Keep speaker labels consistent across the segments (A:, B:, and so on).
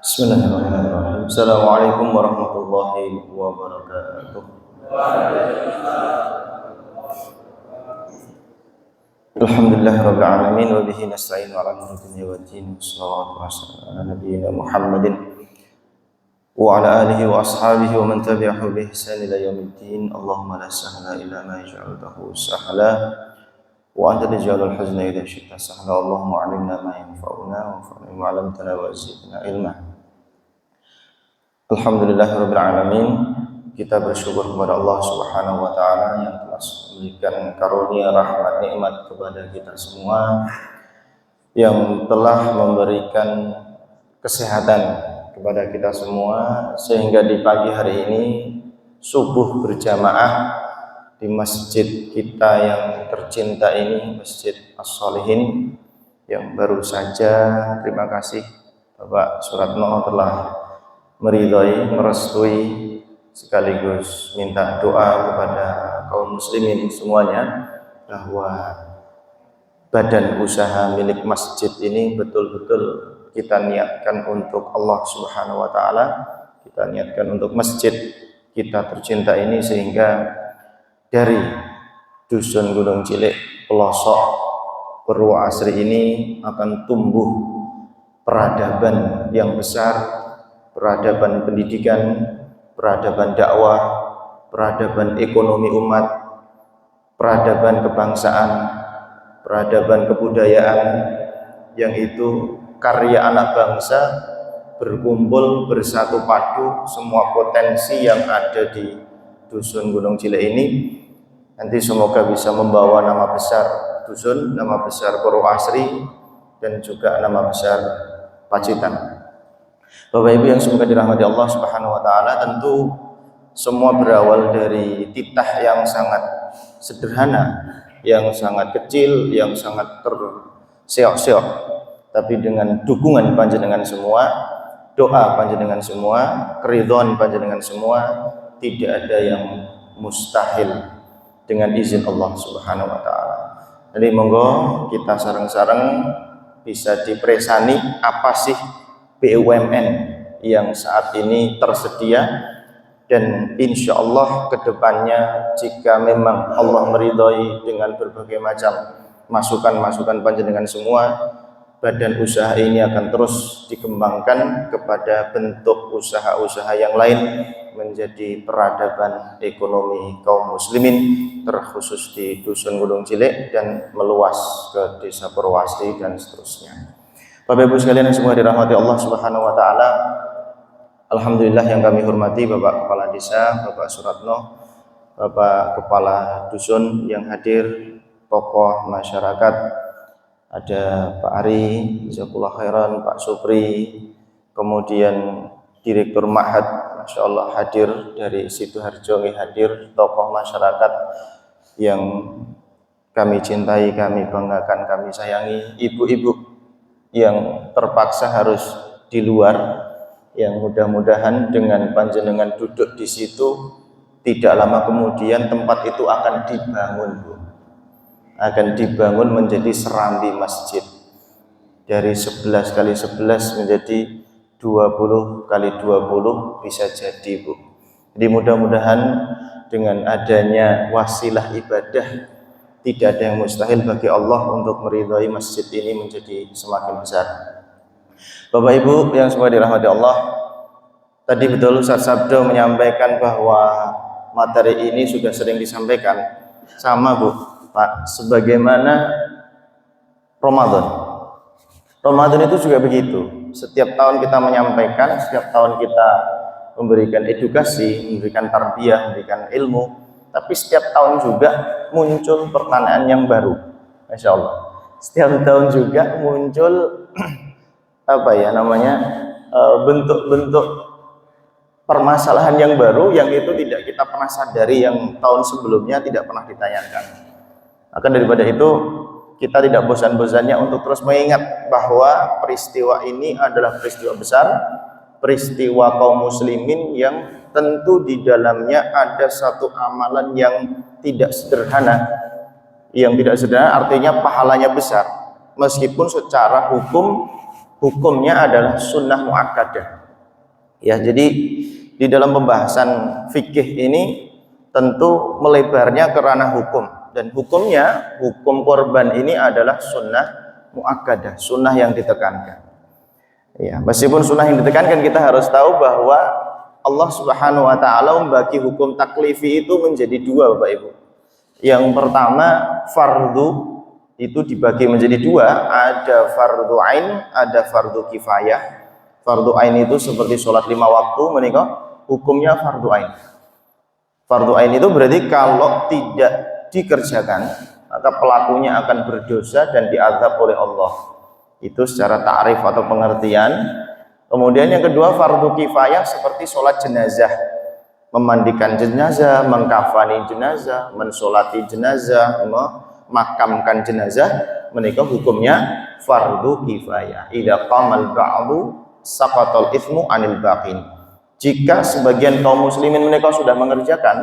A: Bismillahirrahmanirrahim. Assalamualaikum warahmatullahi wabarakatuh. Alhamdulillahirabbil alamin wa bihi nasta'inu ala umuri dunya waddin. Shallallahu ala nabiyyina Muhammadin wa ala alihi wa ashabihi wa man tabi'ahu bi ihsan ila yaumiddin. Allahumma la sahla illa ma ja'altahu sahla wa anta taj'alul hazna idza syi'ta sahla. Allahumma 'allimna ma yanfa'una wanfa'na bima 'allamtana wa zidna ilma. Alhamdulillahirabbil alamin. Kita bersyukur kepada Allah Subhanahu wa taala yang telah memberikan karunia rahmat nikmat kepada kita semua, yang telah memberikan kesehatan kepada kita semua sehingga di pagi hari ini subuh berjamaah di masjid kita yang tercinta ini, Masjid As-Sholihin, yang baru saja, terima kasih Bapak Suratno telah meridhai, merestui, sekaligus minta doa kepada kaum muslimin semuanya bahwa badan usaha milik masjid ini betul-betul kita niatkan untuk Allah Subhanahu wa taala, kita niatkan untuk masjid kita tercinta ini, sehingga dari dusun Gunung Cilik pelosok Purwoasri ini akan tumbuh peradaban yang besar, peradaban pendidikan, peradaban dakwah, peradaban ekonomi umat, peradaban kebangsaan, peradaban kebudayaan, yang itu karya anak bangsa berkumpul bersatu padu semua potensi yang ada di dusun Gunung Cilik ini. Nanti semoga bisa membawa nama besar dusun, nama besar Purwoasri, dan juga nama besar Pacitan. Bapak Ibu yang semoga dirahmati Allah Subhanahu wa taala, tentu semua berawal dari titah yang sangat sederhana, yang sangat kecil, yang sangat terseok-seok, tapi dengan dukungan panjenengan semua, doa panjenengan semua, keridhaan panjenengan semua, tidak ada yang mustahil dengan izin Allah Subhanahu wa taala. Jadi monggo kita sareng-sareng bisa dipresani apa sih BUMN yang saat ini tersedia, dan insya Allah kedepannya jika memang Allah meridhai dengan berbagai macam masukan-masukan panjenengan semua, badan usaha ini akan terus dikembangkan kepada bentuk usaha-usaha yang lain, menjadi peradaban ekonomi kaum muslimin, terkhusus di dusun Gunung Cilik dan meluas ke desa Purwoasri dan seterusnya. Bapak Ibu sekalian yang semua dirahmati Allah Subhanahu wa taala, alhamdulillah yang kami hormati Bapak Kepala Desa, Bapak Suratno, Bapak Kepala Dusun yang hadir, tokoh masyarakat, ada Pak Ari, jazakallahu khairan, Pak Supri, kemudian Direktur Ma'had, Masya Allah hadir dari Sidoarjo, hadir, tokoh masyarakat yang kami cintai, kami banggakan, kami sayangi, ibu-ibu yang terpaksa harus di luar, yang mudah-mudahan dengan panjenengan duduk di situ tidak lama kemudian tempat itu akan dibangun, Bu. Akan dibangun menjadi serambi masjid dari 11 kali 11 menjadi 20 kali 20 bisa jadi, Bu. Jadi mudah-mudahan dengan adanya wasilah ibadah, tidak ada yang mustahil bagi Allah untuk meridhai masjid ini menjadi semakin besar. Bapak Ibu yang semua dirahmati Allah, tadi betul Ustaz Sabdo menyampaikan bahwa materi ini sudah sering disampaikan, sama Bu Pak, sebagaimana Ramadan. Ramadan itu juga begitu. Setiap tahun kita menyampaikan, setiap tahun kita memberikan edukasi, memberikan tarbiyah, memberikan ilmu, tapi setiap tahun juga muncul pertanyaan yang baru, Masya Allah. Setiap tahun juga muncul bentuk-bentuk permasalahan yang baru, yang itu tidak kita pernah sadari, yang tahun sebelumnya tidak pernah ditanyakan. Akan daripada itu, kita tidak bosan-bosannya untuk terus mengingat bahwa peristiwa ini adalah peristiwa besar, peristiwa kaum muslimin yang tentu di dalamnya ada satu amalan yang tidak sederhana. Yang tidak sederhana artinya pahalanya besar, meskipun secara hukum hukumnya adalah sunnah muakkadah. Ya, jadi di dalam pembahasan fikih ini tentu melebarnya ke ranah hukum, dan hukumnya, hukum korban ini adalah sunnah muakkadah, sunnah yang ditekankan. Ya, meskipun sunnah yang ditekankan, kita harus tahu bahwa Allah Subhanahu wa taala membagi hukum taklifi itu menjadi dua, Bapak Ibu. Yang pertama, fardu itu dibagi menjadi dua, ada fardu ain, ada fardu kifayah. Fardu ain itu seperti sholat 5 waktu, menikah hukumnya fardu ain. Fardu ain itu berarti kalau tidak dikerjakan, maka pelakunya akan berdosa dan diazab oleh Allah. Itu secara ta'rif atau pengertian. Kemudian yang kedua, fardu kifayah seperti sholat jenazah, memandikan jenazah, mengkafani jenazah, mensolati jenazah, memakamkan jenazah, menikah hukumnya fardu kifayah. Idza qamal ba'du saqatal itsmu 'anil baqin. Jika sebagian kaum muslimin mereka sudah mengerjakan,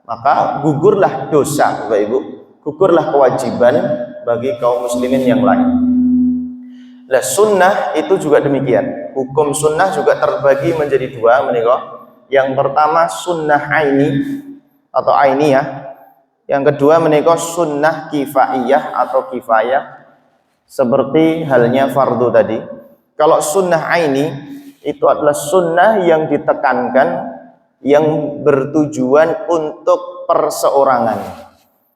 A: maka gugurlah dosa, Bapak Ibu, gugurlah kewajiban bagi kaum muslimin yang lain. Nah, sunnah itu juga demikian. Hukum sunnah juga terbagi menjadi dua, menikah. Yang pertama sunnah aini atau ainiyah. Yang kedua menikah sunnah kifaiyah atau kifayah, seperti halnya fardu tadi. Kalau sunnah aini itu adalah sunnah yang ditekankan, yang bertujuan untuk perseorangan.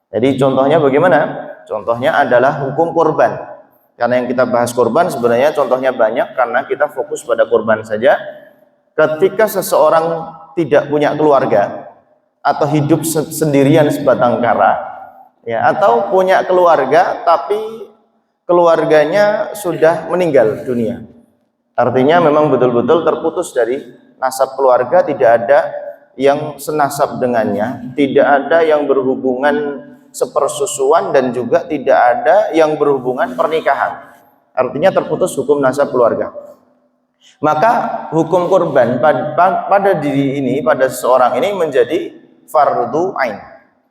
A: Jadi contohnya bagaimana? Contohnya adalah hukum korban. Karena yang kita bahas korban sebenarnya contohnya banyak, karena kita fokus pada korban saja. Ketika seseorang tidak punya keluarga atau hidup sendirian sebatang kara, ya, atau punya keluarga tapi keluarganya sudah meninggal dunia, artinya memang betul-betul terputus dari nasab keluarga, tidak ada yang senasab dengannya, tidak ada yang berhubungan sepersusuan, dan juga tidak ada yang berhubungan pernikahan, artinya terputus hukum nasab keluarga. Maka hukum korban pada diri ini, pada seseorang ini menjadi fardu ain,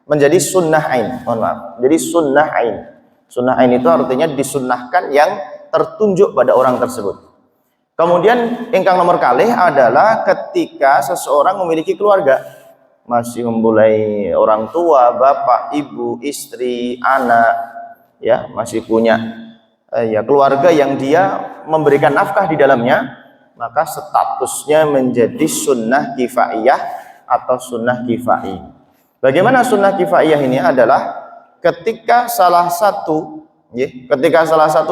A: menjadi sunnah ain. Mohon maaf, jadi sunnah ain. Sunnah ain itu artinya disunnahkan yang tertunjuk pada orang tersebut. Kemudian ingkang nomor kalih adalah ketika seseorang memiliki keluarga, masih memulai orang tua, bapak, ibu, istri, anak, ya, masih punya ya keluarga yang dia memberikan nafkah di dalamnya, maka statusnya menjadi sunnah kifaiyah atau sunnah kifai. Bagaimana sunnah kifaiyah ini? Adalah ketika salah satu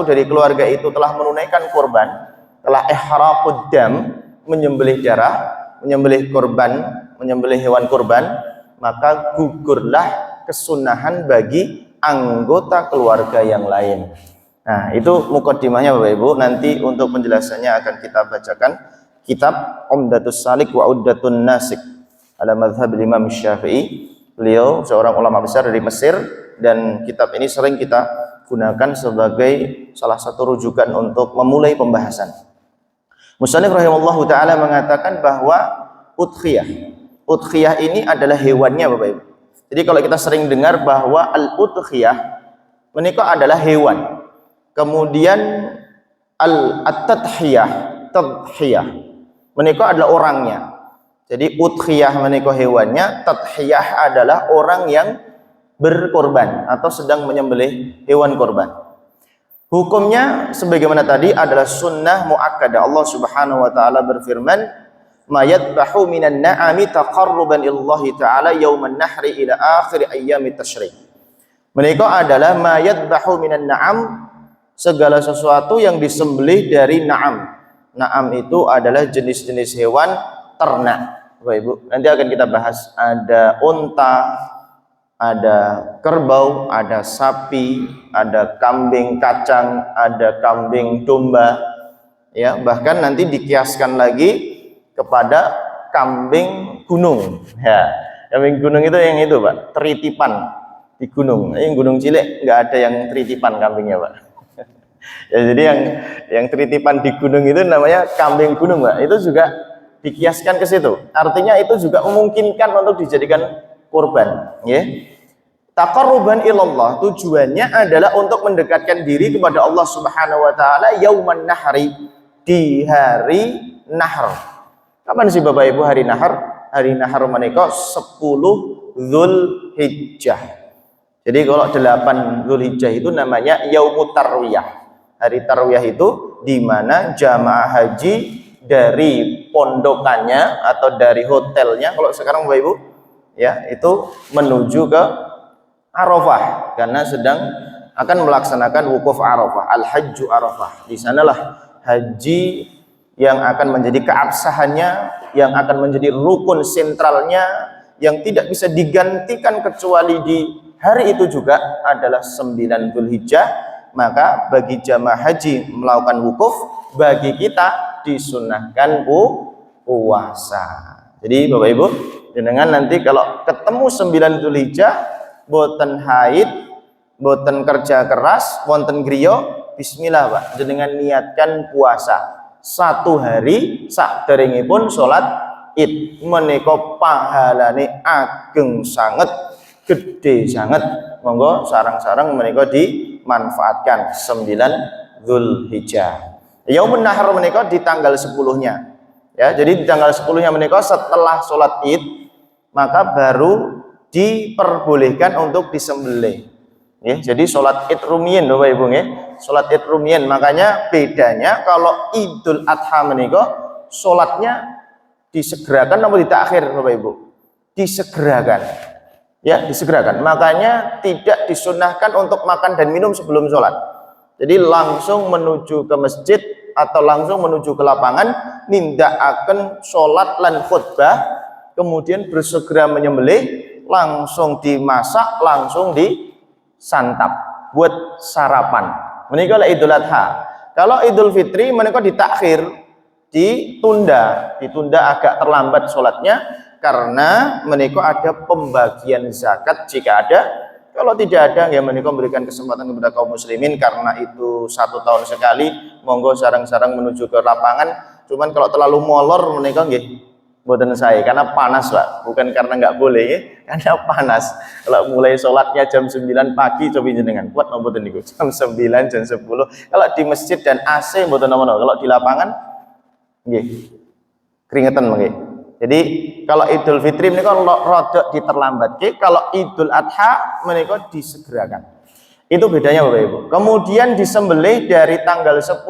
A: dari keluarga itu telah menunaikan korban, telah ihraqud dam, menyembelih darah, menyembelih korban, menyembelih hewan korban, maka gugurlah kesunahan bagi anggota keluarga yang lain. Nah, itu mukaddimahnya Bapak Ibu. Nanti untuk penjelasannya akan kita bacakan kitab Umdatus Salik wa Uddatun Nasik ala mazhab Imam Syafi'i. Beliau seorang ulama besar dari Mesir, dan kitab ini sering kita gunakan sebagai salah satu rujukan untuk memulai pembahasan. Musannif rahimallahu taala mengatakan bahwa udhiyah ini adalah hewannya, Bapak Ibu. Jadi kalau kita sering dengar bahwa al-udhiyah menikah adalah hewan. Kemudian tadhiyah menikah adalah orangnya. Jadi udhiyah menikah hewannya, tadhiyah adalah orang yang berkorban atau sedang menyembelih hewan korban. Hukumnya sebagaimana tadi adalah sunnah muakkadah. Allah Subhanahu wa taala berfirman, "Ma yadbahu minan na'ami taqarruban illahi ta'ala yauman nahri ila akhir ayyamit tasyrik." Menikah adalah ma yadbahu minan na'am, segala sesuatu yang disembelih dari na'am. Na'am itu adalah jenis-jenis hewan ternak. Bapak Ibu, nanti akan kita bahas. Ada unta, ada kerbau, ada sapi, ada kambing kacang, ada kambing domba. Ya, bahkan nanti dikiaskan lagi kepada kambing gunung. Ya, kambing gunung itu yang itu, Pak, teritipan di gunung. Yang gunung cilik nggak ada yang teritipan kambingnya, Pak. Ya, jadi yang teritipan di gunung itu namanya kambing gunung, Pak. Itu juga dikiaskan ke situ. Artinya itu juga memungkinkan untuk dijadikan kurban, ya. Taqarruban ilallah, tujuannya adalah untuk mendekatkan diri kepada Allah Subhanahu wa taala yauman nahri, di hari Nahr. Kapan sih Bapak Ibu hari Nahr? Hari Nahr menika 10 Dzulhijjah. Jadi kalau 8 Dzulhijjah itu namanya Yaumut Tarwiyah. Hari Tarwiyah itu di mana jamaah haji dari pondokannya atau dari hotelnya, kalau sekarang Bapak Ibu ya, itu menuju ke Arafah karena sedang akan melaksanakan wukuf Arafah, al-hajju Arafah. Di sanalah haji yang akan menjadi keabsahannya, yang akan menjadi rukun sentralnya, yang tidak bisa digantikan kecuali di hari itu juga adalah 9 Dzulhijjah. Maka bagi jamaah haji melakukan wukuf, bagi kita disunahkan puasa. Jadi Bapak Ibu, dengan nanti kalau ketemu 9 Dzulhijjah, boten haid, boten kerja keras, wonten griya, bismillah Pak, jenengan niatkan puasa 1 hari saderengipun salat Id. Menika pahalane ageng sanget, gede sanget. Monggo sarang-sarang menika dimanfaatkan 9 Dzulhijjah. Yaumun Nahr menika di tanggal 10-nya. Ya, jadi di tanggal 10-nya menika setelah salat Id, maka baru diperbolehkan untuk disembelih. Ya, jadi sholat Id rumiyin Bapak Ibu ya. Sholat Id rumiyin, makanya bedanya kalau Idul Adha menika sholatnya disegerakan atau ditakhir Bapak Ibu? Disegerakan. Ya, disegerakan. Makanya tidak disunahkan untuk makan dan minum sebelum sholat. Jadi langsung menuju ke masjid atau langsung menuju ke lapangan, nindakaken sholat lan khutbah, kemudian bersegera menyembelih, langsung dimasak, langsung disantap buat sarapan. Menika Idul Adha. Kalau Idul Fitri menika ditakhir, ditunda agak terlambat sholatnya karena menika ada pembagian zakat jika ada. Kalau tidak ada, ya menika memberikan kesempatan kepada kaum muslimin karena itu 1 tahun sekali. Monggo sarang-sarang menuju ke lapangan. Cuman kalau terlalu molor menika nggih mboten saya, karena panas Pak, bukan karena nggak boleh ya, karena panas. Kalau mulai sholatnya jam 9 pagi, coba jenengan kuat mboten niku, jam 9, jam 10. Kalau di masjid dan AC mboten napa-napa, kalau di lapangan nggih keringetan nggih. Jadi kalau Idul Fitri menika rodok diterlambatke, kalau Idul Adha menika disegerakan. Itu bedanya Bapak Ibu. Kemudian disembelih dari tanggal 10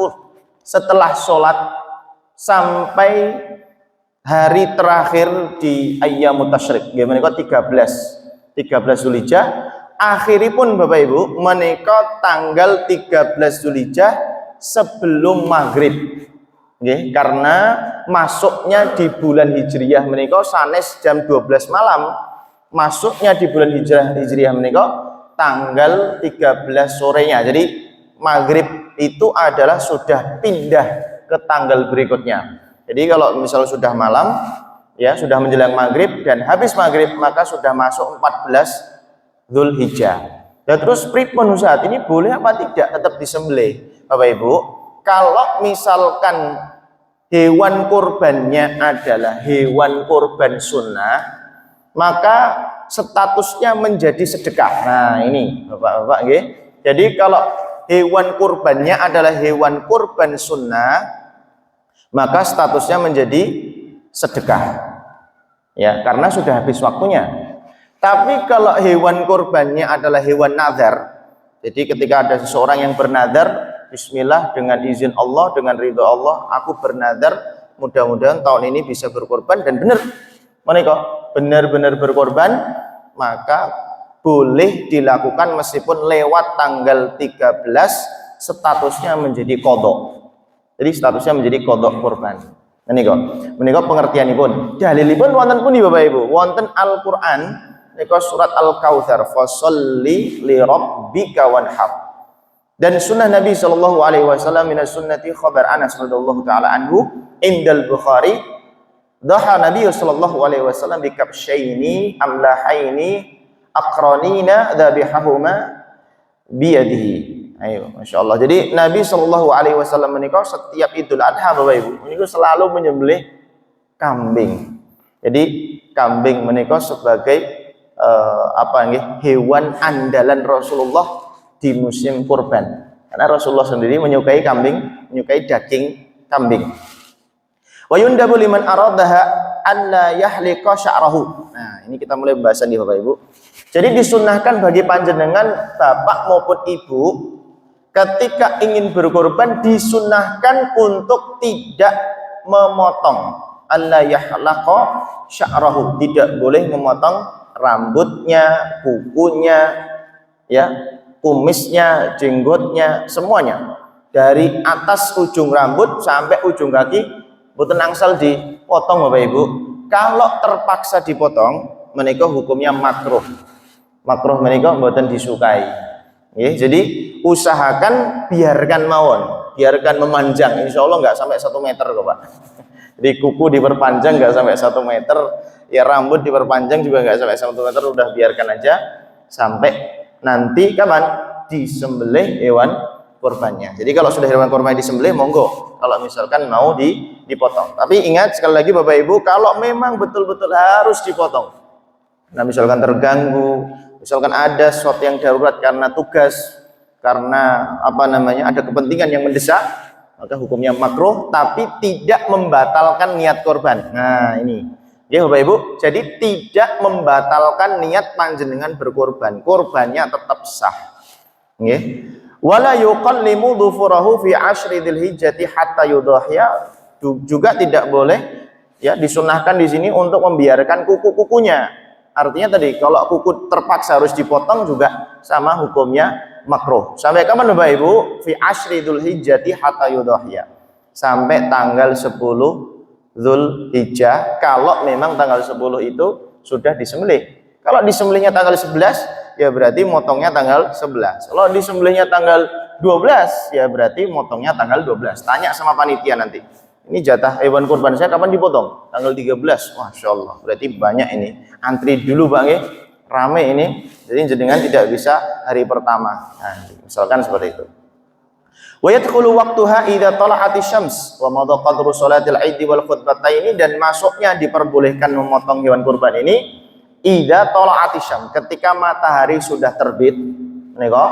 A: setelah sholat sampai hari terakhir di ayyamut tasyrik, menika 13 Dzulhijjah. Akhiripun Bapak Ibu menika tanggal 13 Dzulhijjah sebelum maghrib. Nggih, karena masuknya di bulan Hijriyah menika sanes jam 12 malam. Masuknya di bulan Hijriyah menika tanggal 13 sorenya. Jadi maghrib itu adalah sudah pindah ke tanggal berikutnya. Jadi kalau misal sudah malam, ya sudah menjelang maghrib dan habis maghrib, maka sudah masuk 14 Dzulhijjah. Dan terus pripun saat ini boleh apa tidak tetap disembelih Bapak Ibu? Kalau misalkan hewan kurbannya adalah hewan kurban sunnah, maka statusnya menjadi sedekah. Nah ini Bapak-bapak nggih. Jadi kalau hewan kurbannya adalah hewan kurban sunnah, maka statusnya menjadi sedekah, ya karena sudah habis waktunya. Tapi kalau hewan kurbannya adalah hewan nazar, jadi ketika ada seseorang yang bernazar, bismillah dengan izin Allah, dengan ridho Allah, aku bernazar mudah-mudahan tahun ini bisa berkorban, dan benar menika benar-benar berkorban, maka boleh dilakukan meskipun lewat tanggal 13 statusnya menjadi qadha. Jadi statusnya menjadi qadha korban. Menika pengertianipun. Dalilipun wonten pundi Bapak Ibu? Wonten Al-Qur'an menika surat Al-Kautsar, fasholli li rabbika wanhar. Dan sunnah Nabi sallallahu alaihi wasallam minas sunnati khabar Anas radhiyallahu taala anhu indal Bukhari, dhaha Nabi sallallahu alaihi wasallam bi kabshaini amlahaini aqranina dzabihahuma biyadihi. Ayo, masya Allah. Jadi Nabi Shallallahu Alaihi Wasallam menikah setiap Idul Adha Bapak Ibu, menikah selalu menyembelih kambing. Jadi kambing menikah sebagai hewan andalan Rasulullah di musim kurban. Karena Rasulullah sendiri menyukai kambing, menyukai daging kambing. Wa yundabu liman aradaha an la yahliqa sya'rahu. Nah, ini kita mulai pembahasan nih Bapak Ibu. Jadi disunnahkan bagi panjenengan bapak maupun ibu ketika ingin berkorban disunnahkan untuk tidak memotong. Alla yahlaqa sya'rahu, tidak boleh memotong rambutnya, kukunya, ya, kumisnya, jenggotnya, semuanya. Dari atas ujung rambut sampai ujung kaki boten angsal dipotong Bapak Ibu. Kalau terpaksa dipotong menika hukumnya makruh. Makruh menika boten disukai. Ya, jadi usahakan biarkan mawon, biarkan memanjang. Insya Allah nggak sampai 1 meter kok Pak. Jadi kuku diperpanjang nggak sampai 1 meter, ya rambut diperpanjang juga nggak sampai 1 meter, udah biarkan aja sampai nanti kapan disembelih hewan kurbannya. Jadi kalau sudah hewan kurban disembelih monggo, kalau misalkan mau dipotong. Tapi ingat sekali lagi Bapak Ibu, kalau memang betul-betul harus dipotong, nah misalkan terganggu, misalkan ada sesuatu yang darurat karena tugas, karena ada kepentingan yang mendesak, maka hukumnya makruh, tapi tidak membatalkan niat korban. Nah ini ya Bapak Ibu, jadi tidak membatalkan niat panjenengan berkorban, korbannya tetap sah. Nggih. Wala yuqallimu dhufurahu fi asyri dzilhijjati hatta yudhhiya, juga tidak boleh ya disunahkan di sini untuk membiarkan kuku-kukunya. Artinya tadi kalau kuku terpaksa harus dipotong juga sama hukumnya makruh. Sampai kapan Bapak Ibu? Fi asyri dzulhijjati hatta yudhhiya. Sampai tanggal 10 Dzulhijjah, kalau memang tanggal 10 itu sudah disembelih. Kalau disembelihnya tanggal 11 ya berarti motongnya tanggal 11. Kalau disembelihnya tanggal 12 ya berarti motongnya tanggal 12. Tanya sama panitia nanti. Ini jatah hewan kurban saya kapan dipotong? Tanggal 13. Masya Allah. Berarti banyak ini. Antri dulu Bang ya. Rame ini. Jadi jenengan tidak bisa hari pertama. Nah, misalkan seperti itu. Wa yadkhulu waqtuha idza tala'ati syams wa madha qadru salatil 'id wal khutbataini, dan masuknya diperbolehkan memotong hewan kurban ini idza tala'ati syams, ketika matahari sudah terbit menika,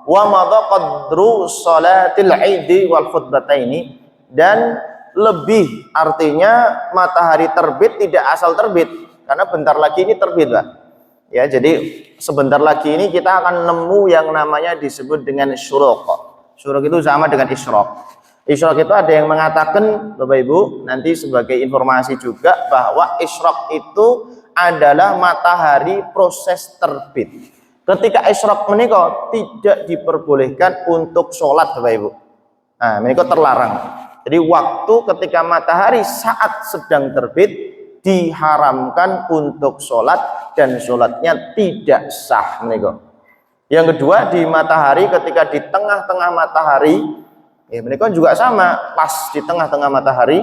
A: wa madha qadru salatil 'id wal khutbataini, dan lebih artinya matahari terbit tidak asal terbit, karena bentar lagi ini terbit Pak. Ya, jadi sebentar lagi ini kita akan nemu yang namanya disebut dengan syuruq. Syuruq itu sama dengan isyraq. Isyraq itu ada yang mengatakan Bapak Ibu nanti sebagai informasi juga bahwa isyraq itu adalah matahari proses terbit. Ketika isyraq menika tidak diperbolehkan untuk sholat Bapak Ibu. Nah, menika terlarang. Jadi waktu ketika matahari saat sedang terbit diharamkan untuk sholat, dan sholatnya tidak sah menika. Yang kedua, di matahari, ketika di tengah-tengah matahari, ya mereka juga sama, pas di tengah-tengah matahari,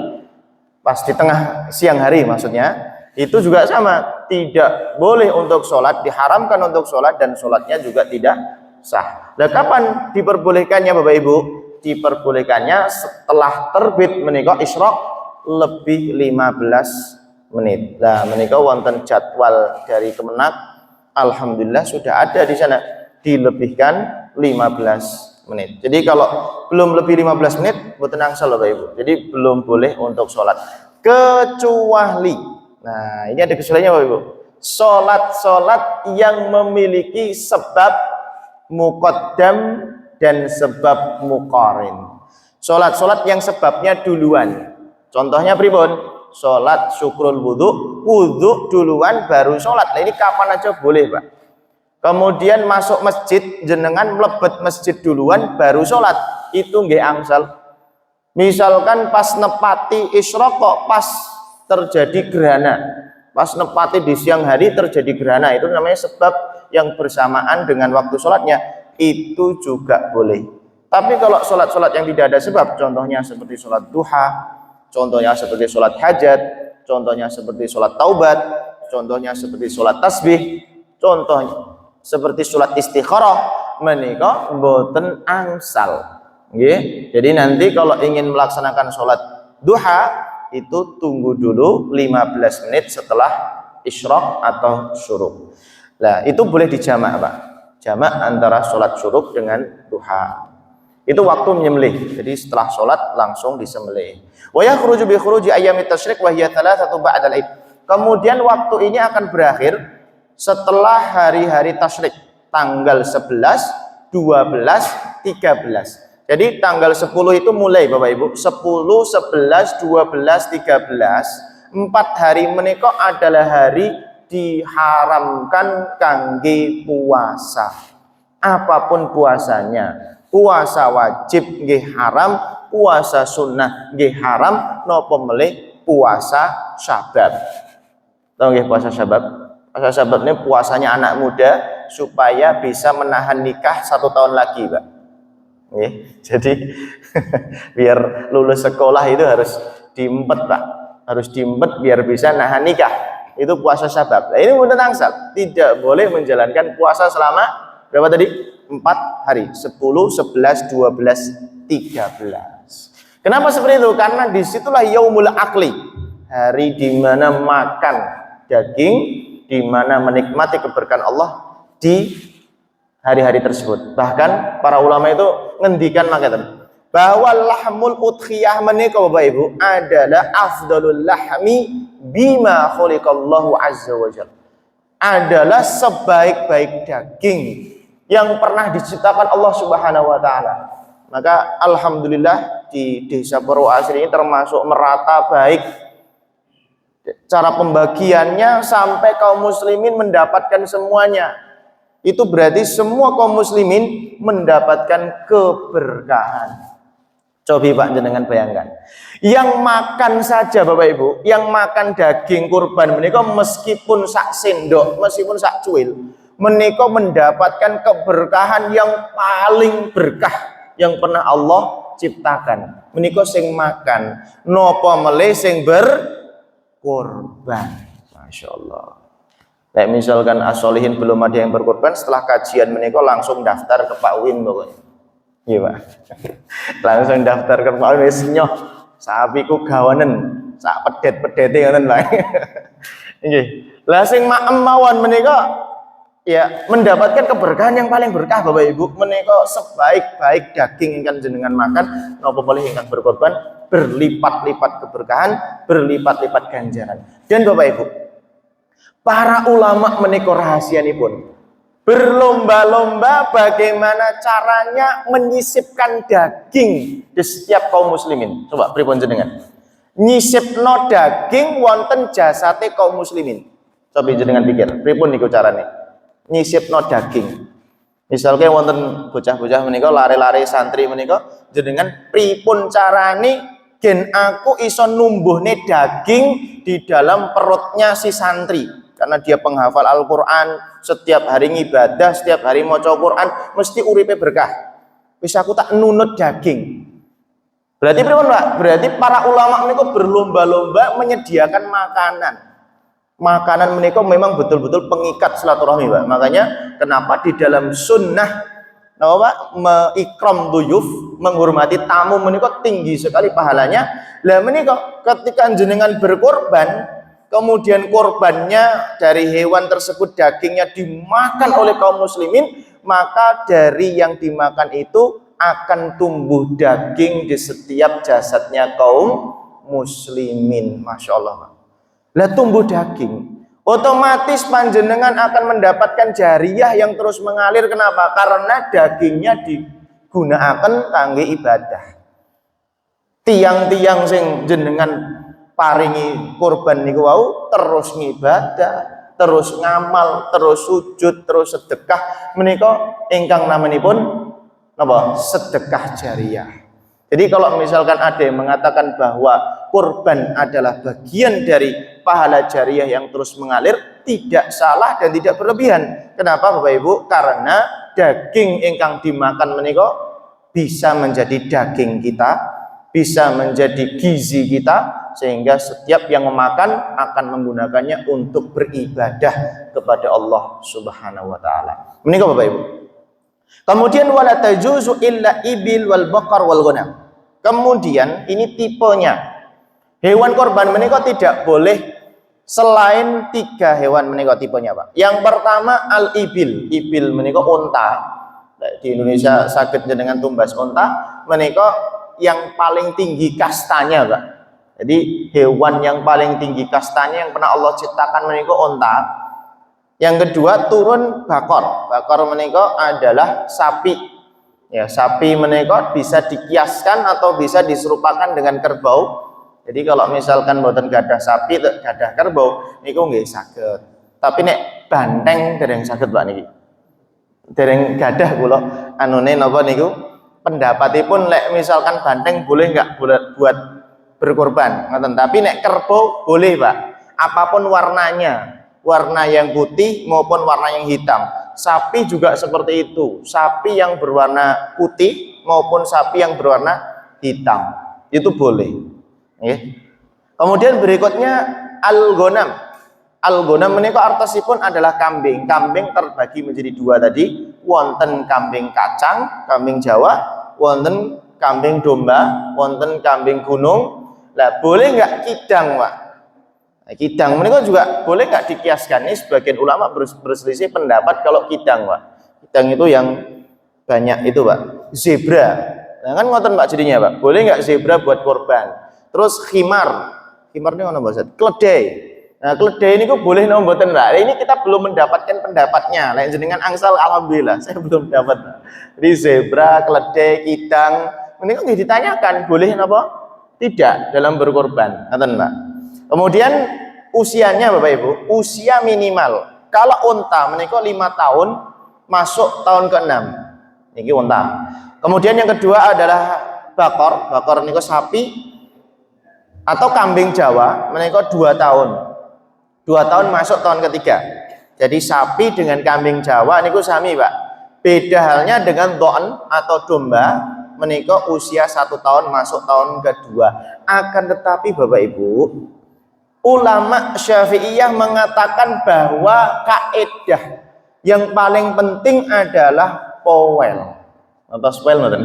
A: pas di tengah siang hari maksudnya, itu juga sama, tidak boleh untuk sholat, diharamkan untuk sholat, dan sholatnya juga tidak sah. Nah, kapan diperbolehkannya Bapak Ibu? Diperbolehkannya setelah terbit menika isyraq lebih 15 menit. Nah, menika wonten jadwal dari Kemenak, alhamdulillah sudah ada di sana. Dilebihkan 15 menit. Jadi kalau belum lebih 15 menit boten angsal Bapak Ibu. Jadi belum boleh untuk sholat. Kecuali, nah ini ada kecualiannya Bapak Ibu. Sholat yang memiliki sebab muqaddam dan sebab muqarin. Sholat yang sebabnya duluan. Contohnya pripun? Sholat syukrul wudhu duluan baru sholat. Nah ini kapan aja boleh Pak. Kemudian masuk masjid, jenengan mlebet masjid duluan baru sholat, itu nggih angsal. Misalkan pas nepati isyraq kok pas terjadi gerhana, pas nepati di siang hari terjadi gerhana, itu namanya sebab yang bersamaan dengan waktu sholatnya, itu juga boleh. Tapi kalau sholat yang tidak ada sebab, contohnya seperti sholat duha, contohnya seperti sholat hajat, contohnya seperti sholat taubat, contohnya seperti sholat tasbih, contohnya seperti sholat istikharah, menika mboten angsal. Nggih. Jadi nanti kalau ingin melaksanakan sholat duha itu tunggu dulu 15 menit setelah isyraq atau syuruq. Nah, itu boleh dijamak, Pak. Jamak antara sholat syuruk dengan duha. Itu waktu menyembelih. Jadi setelah sholat langsung disembelih. Wa yakhruju bi khuruji ayyamit tasyrik wa hiya thalathatu ba'dal id. Kemudian waktu ini akan berakhir setelah hari-hari tasyrik, tanggal 11, 12, 13. Jadi tanggal 10 itu mulai Bapak Ibu, 10, 11, 12, 13, 4 hari menika adalah hari diharamkan kangge puasa. Apapun puasanya, puasa wajib nggih haram, puasa sunnah nggih haram, napa melih puasa Syabab. Tahu nggih puasa Syabab? Puasa Syabab ini puasanya anak muda supaya bisa menahan nikah 1 tahun lagi, Pak. Jadi biar lulus sekolah itu harus diempet, Pak. Harus diempet biar bisa nahan nikah. Itu puasa Syabab. Nah, ini mudah tangsal. Tidak boleh menjalankan puasa selama berapa tadi? 4 hari. 10, 11, 12, 13. Kenapa seperti itu? Karena disitulah yaumul akli. Hari di mana makan daging, di mana menikmati keberkahan Allah di hari-hari tersebut. Bahkan para ulama itu ngendikan makanya bahwa lahmul udhiyah menika Bapak Ibu adalah afdalul lahmi bima khuliqallahu azza wajalla. Adalah sebaik-baik daging yang pernah diciptakan Allah Subhanahu wa taala. Maka alhamdulillah di Desa Purwoasri ini termasuk merata baik cara pembagiannya sampai kaum muslimin mendapatkan semuanya. Itu berarti semua kaum muslimin mendapatkan keberkahan. Coba Pak jenengan bayangkan. Yang makan saja Bapak Ibu, yang makan daging kurban menika meskipun sak sendok, meskipun sak cuil, menika mendapatkan keberkahan yang paling berkah yang pernah Allah ciptakan. Menika sing makan, napa melih sing berkorban. Masya Allah. Kayak misalkan as-solihin belum ada yang berkorban, setelah kajian menika langsung daftar ke Pak Win pokoknya. Iya Pak. Langsung daftar ke Pak Win wis nyoh sapiku gawanen, sak pedet-pedete ngoten Pak. Nggih. Lah sing maem mawon menika ya mendapatkan keberkahan yang paling berkah Bapak Ibu. Menika sebaik-baik daging ingkang jenengan makan napa boleh ingkang berkorban berlipat-lipat keberkahan, berlipat-lipat ganjaran. Dan Bapak Ibu, para ulama menika rahasianipun berlomba-lomba bagaimana caranya menyisipkan daging di setiap kaum muslimin. Coba pripun jenengan? Nyisipno daging wonten jasate kaum muslimin. Coba jenengan pikir, pripun niku carane? Nyisipno daging. Misalnya wonten bocah-bocah menika lare-lare santri menika jenengan pripun carane gen aku iso numbuhne daging di dalam perutnya si santri? Karena dia penghafal Al-Quran, setiap hari ngibadah, setiap hari maca Quran, mesti uripe berkah. Bisa aku tak nunut daging. Berarti pripun Pak? Berarti para ulama menika berlomba-lomba menyediakan makanan. Makanan menika memang betul-betul pengikat silaturahmi, Pak. Makanya kenapa di dalam sunnah Pak, ikram duyuf, menghormati tamu menika tinggi sekali pahalanya. Lah menika ketika jenengan berkorban, kemudian korbannya dari hewan tersebut dagingnya dimakan oleh kaum muslimin, maka dari yang dimakan itu akan tumbuh daging di setiap jasadnya kaum muslimin. Masya Allah. Lah tumbuh daging, otomatis panjenengan akan mendapatkan jariyah yang terus mengalir. Kenapa? Karena dagingnya digunakan kangge ibadah. Tiang-tiang sing jenengan paringi kurban niku wau terus ngibadah, terus ngamal, terus sujud, terus sedekah menika ingkang namanipun napa? Sedekah jariyah. Jadi kalau misalkan ada yang mengatakan bahwa kurban adalah bagian dari pahala jariyah yang terus mengalir, tidak salah dan tidak berlebihan. Kenapa Bapak Ibu? Karena daging ingkang dimakan menika bisa menjadi daging kita, bisa menjadi gizi kita, sehingga setiap yang memakan akan menggunakannya untuk beribadah kepada Allah Subhanahu wa taala. Menika Bapak Ibu. Kemudian wala tajuzu illa ibil wal baqar wal ghanam. Kemudian ini tipenya. Hewan korban menika tidak boleh selain 3 hewan menika tipenya Pak. Yang pertama al-ibil. Ibil menika unta. Di Indonesia saged jenengan tumbas unta menika yang paling tinggi kastanya Pak. Jadi hewan yang paling tinggi kastanya yang pernah Allah ciptakan menika unta. Yang kedua turun bakor. Bakor menika adalah sapi. Ya, sapi menika bisa dikiaskan atau bisa diserupakan dengan kerbau. Jadi kalau misalkan mboten gadah sapi, gadah kerbau niku nggih saged. Tapi nek banteng dereng saged Pak niki. Dereng gadah kula anune napa niku pendapatipun lek misalkan banteng boleh enggak buat berkorban ngoten. Tapi nek kerbau boleh Pak. Apapun warnanya, warna yang putih maupun warna yang hitam. Sapi juga seperti itu. Sapi yang berwarna putih maupun sapi yang berwarna hitam itu boleh. Kemudian berikutnya al-ghanam. Al-ghanam menika artosipun adalah kambing. Kambing terbagi menjadi 2 tadi. Wonten kambing kacang, kambing Jawa, wonten kambing domba, wonten kambing gunung. Lah boleh nggak kidang, Pak? Nah, kidang menika juga boleh nggak dikiaskan? Ini sebagian ulama berselisih pendapat kalau kidang, Pak. Kidang itu yang banyak itu, Pak. Zebra. Nah, kan ngoten Pak jadinya, Pak. Boleh nggak zebra buat korban? Terus khimar. Khimar ini mana Pak? Keledai. Nah, keledai ini kok boleh napa mboten, Pak? Ini kita belum mendapatkan pendapatnya. Lek jenengan angsal alhamdulillah, saya belum dapat. Jadi zebra, keledai, kidang, ini kok ditanyakan boleh napa? Tidak dalam berkorban, ngoten, Pak. Kemudian usianya Bapak Ibu, usia minimal. Kalau unta menika 5 tahun masuk tahun ke-6. Niki unta. Kemudian yang kedua adalah bakor. Bakor niku sapi atau kambing Jawa menika 2 tahun. 2 tahun masuk tahun ketiga. Jadi sapi dengan kambing Jawa niku sami, Pak. Beda halnya dengan dhon atau domba menika usia 1 tahun masuk tahun kedua. Akan tetapi Bapak Ibu, ulama Syafi'iyah mengatakan bahwa kaidah yang paling penting adalah powel. Atau spell ngoten.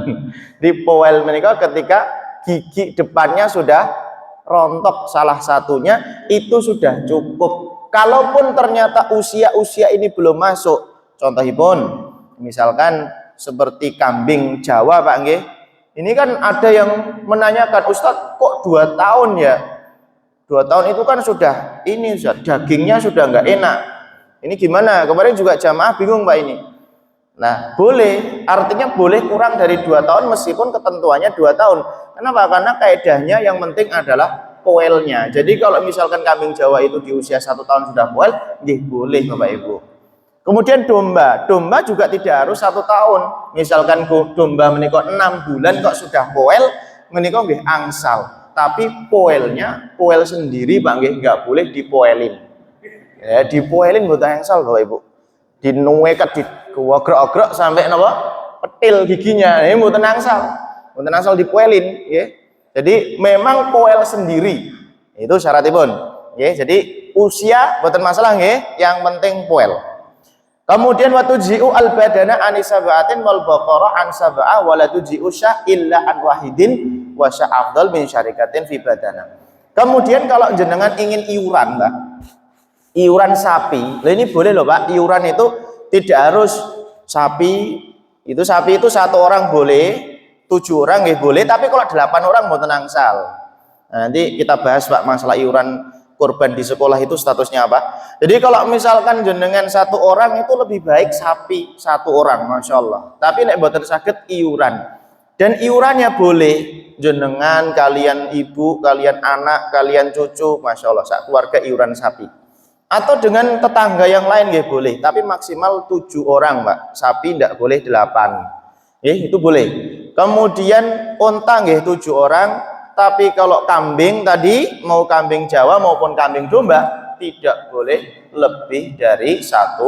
A: Di powel menika ketika gigi depannya sudah rontok salah satunya itu sudah cukup. Kalaupun ternyata usia ini belum masuk, contohipun misalkan seperti kambing Jawa Pak nggih. Ini kan ada yang menanyakan, Ustadz kok 2 tahun ya? 2 tahun itu kan sudah ini dagingnya sudah nggak enak. Ini gimana? Kemarin juga jamaah bingung Pak ini. Nah, boleh, artinya boleh kurang dari 2 tahun meskipun ketentuannya 2 tahun. Kenapa? Karena kaidahnya yang penting adalah poelnya. Jadi kalau misalkan kambing Jawa itu di usia 1 tahun sudah poel, boleh Bapak Ibu. Kemudian domba juga tidak harus 1 tahun. Misalkan domba menika 6 bulan kok sudah poel, menika nggih angsal. Tapi poelnya, poel sendiri Pak nggih nggak boleh dipoelin. Ya, dipoelin mboten angsal Bapak Ibu. Dinuwekat diogrok-ogrok sampai napa? Petil giginya. Ini mboten angsal. Mboten angsal dipoelin, nggih. Jadi memang poel sendiri. Itu syaratipun. Nggih, jadi usia mboten masalah nggih, yang penting poel. Kemudian waktu ji'u al-badana anisaba'atin wal baqara an sab'a wa la tuji'u syah illa an wahidin wa syah afdal min syarikatin fi badana. Kemudian kalau jenengan ingin iuran, Pak. Iuran sapi. Lah ini boleh loh, Pak. Iuran itu tidak harus sapi itu 1 orang boleh, 7 orang nggih boleh, tapi kalau 8 orang mboten angsal. Nah, nanti kita bahas Pak masalah iuran korban di sekolah itu statusnya apa. Jadi kalau misalkan jenengan 1 orang itu lebih baik sapi 1 orang, Masya Allah. Tapi nek mboten saged iuran. Dan iurannya boleh jenengan, kalian ibu, kalian anak, kalian cucu, Masya Allah, sak keluarga iuran sapi. Atau dengan tetangga yang lain nggih boleh, tapi maksimal 7 orang, Pak. Sapi ndak boleh 8. Itu boleh. Kemudian unta nggih 7 orang. Tapi kalau kambing tadi, mau kambing Jawa maupun kambing domba, tidak boleh lebih dari 1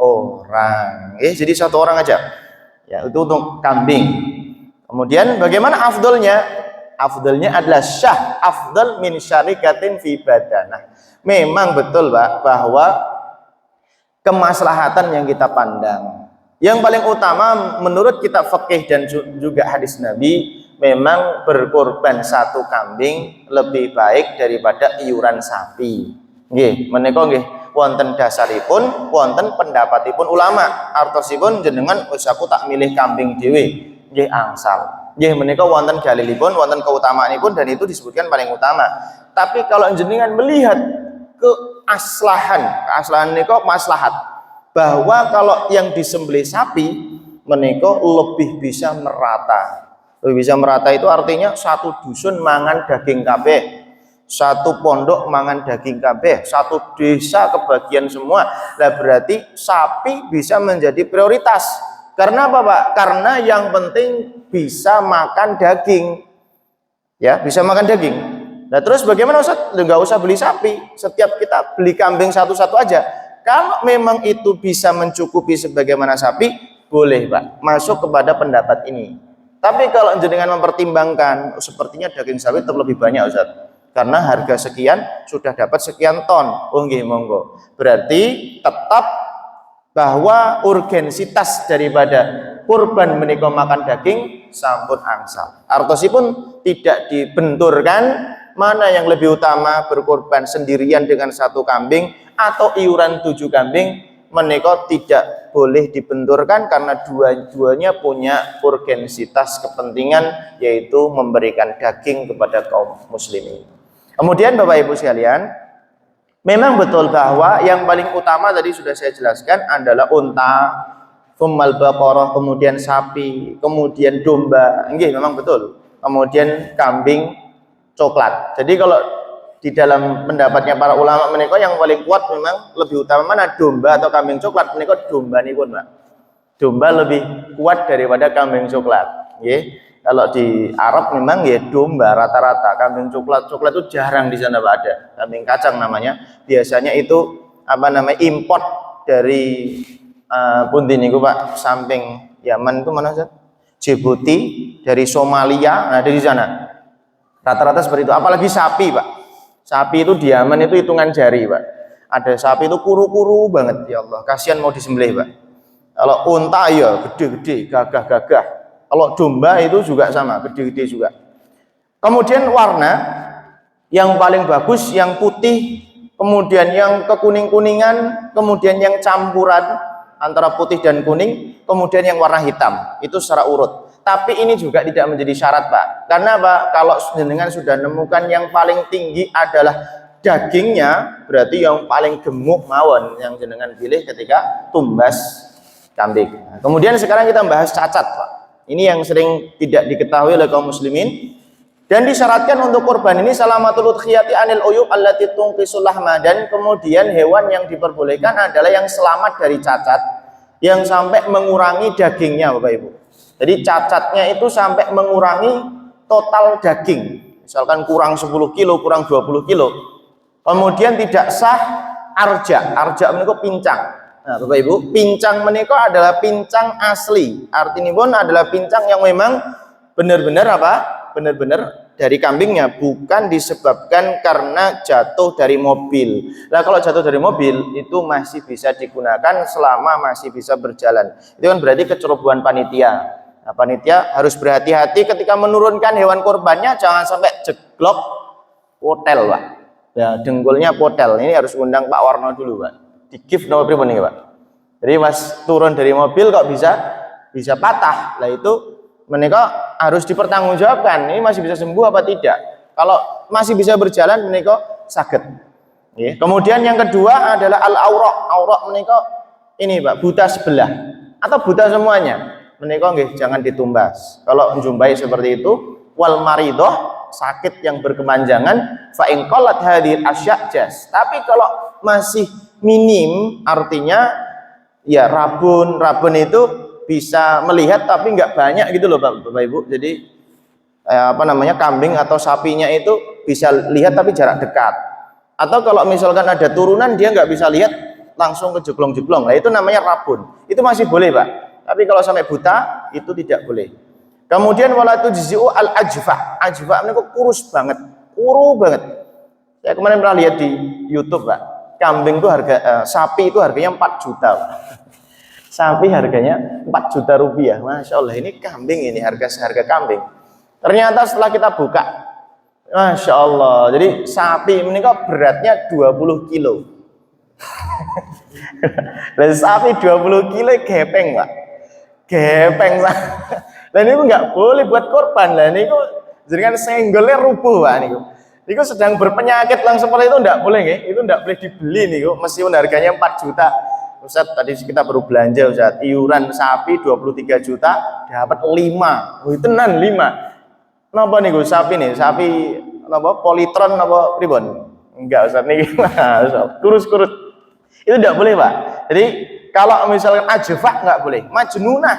A: orang. Jadi 1 orang aja. Ya, itu untuk kambing. Kemudian bagaimana afdolnya? Afdolnya adalah syah afdal min syarikatin fi badanah. Memang betul Pak bahwa kemaslahatan yang kita pandang. Yang paling utama menurut kitab fikih dan juga hadis Nabi, memang berkorban 1 kambing lebih baik daripada iuran sapi. Nggih, menika nggih wonten dasaripun, wonten pendapatipun ulama. Artosipun jenengan wis aku tak milih kambing dhewe, nggih angsal. Nggih menika wonten dalilipun, wonten keutamaanipun dan itu disebutkan paling utama. Tapi kalau jenengan melihat keaslahan menika maslahat bahwa kalau yang disembelih sapi menika lebih bisa merata. Lebih bisa merata itu artinya satu dusun mangan daging kabeh, satu pondok mangan daging kabeh, satu desa kebagian semua. Nah berarti sapi bisa menjadi prioritas. Karena apa Pak? Karena yang penting bisa makan daging, ya bisa makan daging. Nah terus bagaimana Ustaz? Nggak usah beli sapi, setiap kita beli kambing satu-satu aja. Kalau memang itu bisa mencukupi sebagaimana sapi, boleh Pak, masuk kepada pendapat ini. Tapi kalau jenengan mempertimbangkan, sepertinya daging sapi terlebih banyak Ustaz. Karena harga sekian sudah dapat sekian ton. Oh nggih monggo. Berarti tetap bahwa urgensitas daripada kurban menika makan daging sampun angsal. Artosipun tidak dibenturkan mana yang lebih utama berkorban sendirian dengan satu kambing atau iuran 7 kambing, menika tidak boleh dibenturkan karena dua-duanya punya urgensitas kepentingan, yaitu memberikan daging kepada kaum muslimin. Kemudian Bapak Ibu sekalian, memang betul bahwa yang paling utama tadi sudah saya jelaskan adalah unta, tsummal baqarah, kemudian sapi, kemudian domba. Nggih, memang betul. Kemudian kambing coklat. Jadi kalau di dalam pendapatnya para ulama menika yang paling kuat memang lebih utama mana, domba atau kambing coklat. Menika domba nipun, Pak. Domba lebih kuat daripada kambing coklat. Nggih. Kalau di Arab memang ya domba rata-rata, kambing coklat itu jarang di sana Pak ada. Kambing kacang namanya. Biasanya itu apa namanya import dari pundi niku Pak, samping Yaman itu mana Ustaz? Djibouti, dari Somalia, nah dari sana. Rata-rata seperti itu. Apalagi sapi Pak. Sapi itu di Yaman itu hitungan jari Pak. Ada sapi itu kuru-kuru banget, ya Allah. Kasihan mau disembelih Pak. Kalau unta ya gede-gede, gagah-gagah. Kalau domba itu juga sama, gede-gede juga. Kemudian warna yang paling bagus yang putih, kemudian yang kekuning-kuningan, kemudian yang campuran antara putih dan kuning, kemudian yang warna hitam. Itu secara urut. Tapi ini juga tidak menjadi syarat Pak. Karena Pak, kalau jenengan sudah menemukan yang paling tinggi adalah dagingnya, berarti yang paling gemuk mawon yang jenengan pilih ketika tumbas kambing. Nah, kemudian sekarang kita bahas cacat Pak. Ini yang sering tidak diketahui oleh kaum muslimin. Dan disyaratkan untuk kurban ini salamatul udhiyati anil uyub allati tunqisul lahma, dan kemudian hewan yang diperbolehkan adalah yang selamat dari cacat yang sampai mengurangi dagingnya Bapak Ibu. Jadi cacatnya itu sampai mengurangi total daging. Misalkan kurang 10 kilo, kurang 20 kilo. Kemudian tidak sah arja. Arja menika pincang. Nah, Bapak Ibu, pincang menika adalah pincang asli. Artinya pun adalah pincang yang memang benar-benar apa? Benar-benar dari kambingnya, bukan disebabkan karena jatuh dari mobil. Nah, kalau jatuh dari mobil itu masih bisa digunakan selama masih bisa berjalan. Itu kan berarti kecerobohan panitia. Nah, panitia harus berhati-hati ketika menurunkan hewan kurbannya, jangan sampai jeglok potel Pak. Ya, dengkulnya potel. Ini harus undang Pak Warno dulu Pak. Di gift nomor pripun nih Pak. Jadi Mas turun dari mobil kok bisa patah. Lah itu menika harus dipertanggungjawabkan. Ini masih bisa sembuh apa tidak? Kalau masih bisa berjalan menika saged. Nggih. Kemudian yang kedua adalah al-auraq. Auraq menika ini Pak, buta sebelah atau buta semuanya. Menika nggih jangan ditumbas. Kalau menjumpai seperti itu, wal maridoh, sakit yang berkepanjangan, fa in qallat hadhil asyajas. Tapi kalau masih minim, artinya ya rabun itu bisa melihat tapi nggak banyak gitu loh Bapak Ibu. Jadi apa namanya, kambing atau sapinya itu bisa lihat tapi jarak dekat. Atau kalau misalkan ada turunan dia nggak bisa lihat, langsung ke jeglong-jeglong. Nah itu namanya rabun. Itu masih boleh Pak. Tapi kalau sampai buta itu tidak boleh. Kemudian wala tujzi'u al-ajfa. Ajfa ini kok kurus banget, kuru banget. Saya kemarin pernah lihat di YouTube Pak. Kambing itu sapi itu harganya 4 juta Pak. Sapi harganya 4 juta rupiah. Masya Allah, ini kambing, ini harga kambing. Ternyata setelah kita buka Masya Allah. Jadi sapi ini kok beratnya 20 kilo. Dan sapi 20 kilo gepeng Pak. Gepeng. Dan itu nggak boleh buat korban. Lah niku jenengan senggolnya rubuh Pak niku. Niku sedang berpenyakit langsung seperti itu enggak boleh nggih. Itu enggak boleh dibeli niku meskipun harganya 4 juta. Ustaz tadi kita baru belanja Ustaz. Iuran sapi 23 juta dapat 5. Oh, tenan 5. Napa niku sapi nih? Sapi napa politron napa pribon? Enggak Ustaz niki. Kurus-kurus. Itu enggak boleh, Pak. Jadi kalau misalkan ajfah enggak boleh. Majnunah,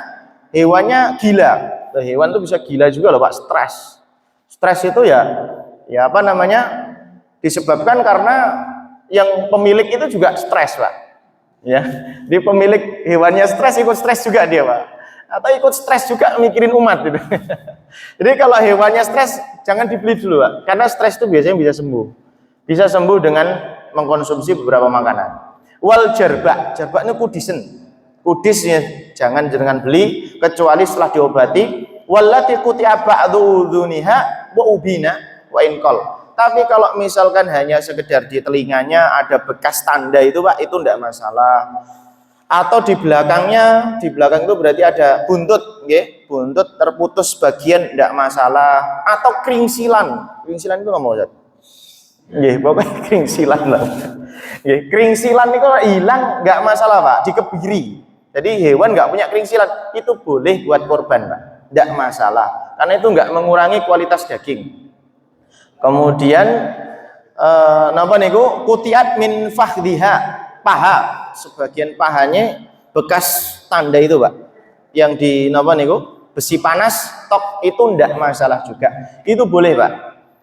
A: hewannya gila. Loh, hewan itu bisa gila juga loh, Pak, stres. Stres itu ya apa namanya? Disebabkan karena yang pemilik itu juga stres, Pak. Ya. Di pemilik hewannya stres, ikut stres juga dia, Pak. Atau ikut stres juga mikirin umat gitu. Jadi kalau hewannya stres jangan dibeli dulu, Pak. Karena stres itu biasanya bisa sembuh. Bisa sembuh dengan mengkonsumsi beberapa makanan. Wal jarbak ini kudisen. Kudis ya jangan beli kecuali setelah diobati. Wallati quti'a ba'dhu udhuniha wa ubina wa inqal. Tapi kalau misalkan hanya sekedar di telinganya ada bekas tanda itu Pak, itu enggak masalah. Atau di belakang itu berarti ada buntut, nggih, buntut terputus bagian enggak masalah. Atau keringsilan. Keringsilan itu ngomong Ustaz. Nggih, pokoknya keringsilan lah. Nggih, keringsilan itu hilang enggak masalah, Pak, dikebiri. Jadi hewan enggak punya keringsilan, itu boleh buat korban, Pak. Enggak masalah. Karena itu enggak mengurangi kualitas daging. Kemudian napa niku kutiat min fakhdhiha, paha, sebagian pahanya bekas tanda itu, Pak. Yang di napa niku besi panas tok itu ndak masalah juga. Itu boleh, Pak.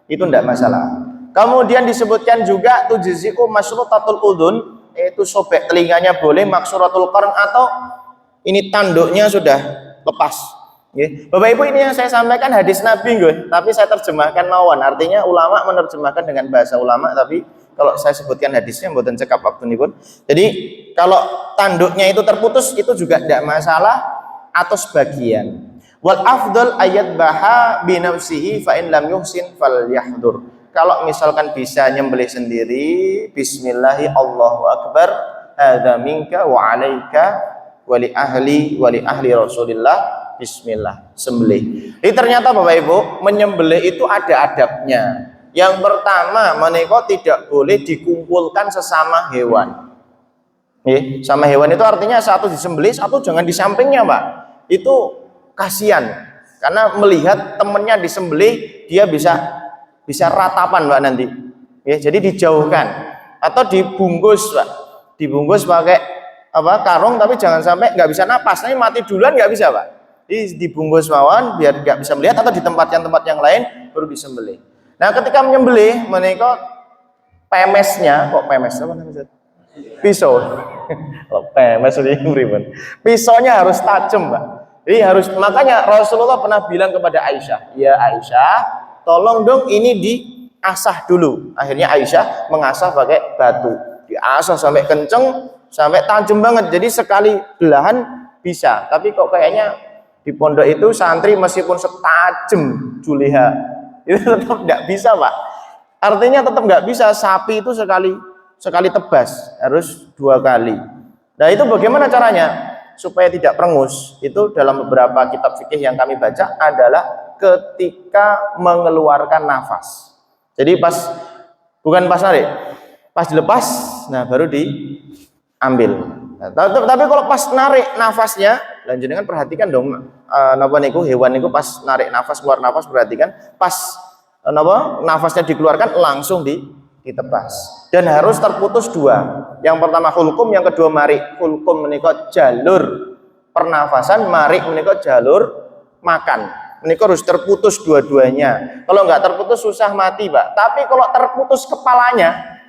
A: Itu ndak masalah. Kemudian disebutkan juga tujzi'u masyrutatul udhun, yaitu sobek telinganya boleh, maksuratul qarn atau ini tanduknya sudah lepas. Bapak Ibu, ini yang saya sampaikan hadis Nabi nggih, tapi saya terjemahkan mawon. Artinya ulama menerjemahkan dengan bahasa ulama, tapi kalau saya sebutkan hadisnya mboten cekap waktu pun. Jadi kalau tanduknya itu terputus itu juga tidak masalah atau sebagian. Wal afdal ayat baha bi nafsihi fa in lam yuhsin falyahdur. Kalau misalkan bisa nyembelih sendiri, bismillahi Allahu akbar, hadza minka wa alaika wa li ahli Rasulillah. Bismillah, sembelih. Ini ternyata Bapak Ibu, menyembelih itu ada adabnya. Yang pertama, menika tidak boleh dikumpulkan sesama hewan. Sama hewan itu artinya satu disembelih, satu jangan di sampingnya, Pak. Itu kasihan. Karena melihat temennya disembelih, dia bisa ratapan, Pak, nanti. Jadi dijauhkan atau dibungkus, Pak. Dibungkus pakai karung, tapi jangan sampai nggak bisa napas. Nanti mati duluan nggak bisa, Pak. Dibungkus mawon biar nggak bisa melihat atau ditempatkan tempat yang lain baru disembelih. Nah, ketika menyembelih menika pemesnya, kok pemes apa namanya? Pisau. Kalau pemes pripun? Pisaunya harus tajam, Pak. Jadi harus, makanya Rasulullah pernah bilang kepada Aisyah, "Ya Aisyah, tolong dong ini diasah dulu." Akhirnya Aisyah mengasah pakai batu. Diasah sampai kenceng, sampai tajam banget. Jadi sekali belahan bisa. Tapi kok kayaknya di pondok itu santri meskipun setajam Juleha itu tetap nggak bisa, Pak. Artinya tetap nggak bisa. Sapi itu sekali tebas harus 2 kali. Nah, itu bagaimana caranya supaya tidak perengus? Itu dalam beberapa kitab fikih yang kami baca adalah ketika mengeluarkan nafas. Jadi bukan pas narik, pas dilepas, nah baru diambil. Nah, tapi kalau pas narik nafasnya, lanjutkan perhatikan dong, napa niku hewan niku pas narik nafas, keluar nafas, perhatikan pas nafasnya dikeluarkan langsung ditebas. Dan harus terputus 2. Yang pertama hulkum, yang kedua marik. Hulkum menika jalur pernafasan, marik menika jalur makan. Menika harus terputus dua-duanya. Kalau nggak terputus susah mati, Pak. Tapi kalau terputus kepalanya,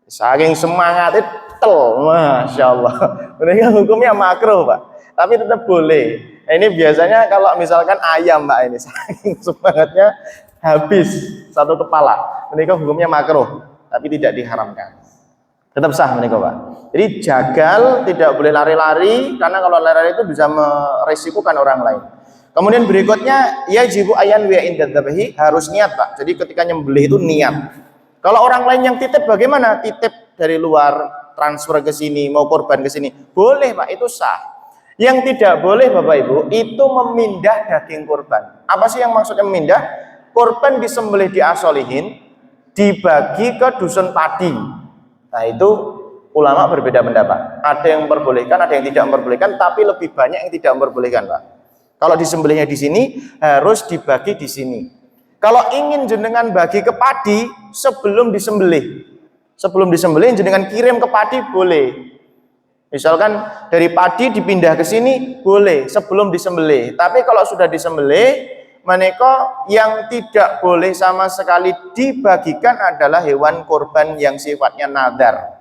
A: saking semangat itu, Masya Allah. Mereka hukumnya makruh, Pak. Tapi tetap boleh. Nah, ini biasanya kalau misalkan ayam, Pak, ini saking semangatnya habis satu kepala. Mereka hukumnya makruh, tapi tidak diharamkan. Tetap sah mereka, Pak. Jadi jagal, tidak boleh lari-lari, karena kalau lari-lari itu bisa meresikukan orang lain. Kemudian berikutnya yajibu ayan wa indadzabahi, harus niat Pak. Jadi ketika nyembelih itu niat. Kalau orang lain yang titip bagaimana? Titip dari luar, transfer ke sini, mau korban ke sini, boleh Pak, itu sah. Yang tidak boleh Bapak Ibu itu memindah daging korban. Apa sih yang maksudnya memindah? Korban disembelih di asolihin, dibagi ke dusun padi. Nah itu ulama berbeda pendapat. Ada yang memperbolehkan, ada yang tidak memperbolehkan, tapi lebih banyak yang tidak memperbolehkan Pak. Kalau disembelihnya di sini harus dibagi di sini. Kalau ingin jenengan bagi ke padi sebelum disembelih, jenengan kirim ke padi boleh. Misalkan dari padi dipindah ke sini boleh sebelum disembelih. Tapi kalau sudah disembelih, maneka yang tidak boleh sama sekali dibagikan adalah hewan kurban yang sifatnya nadar.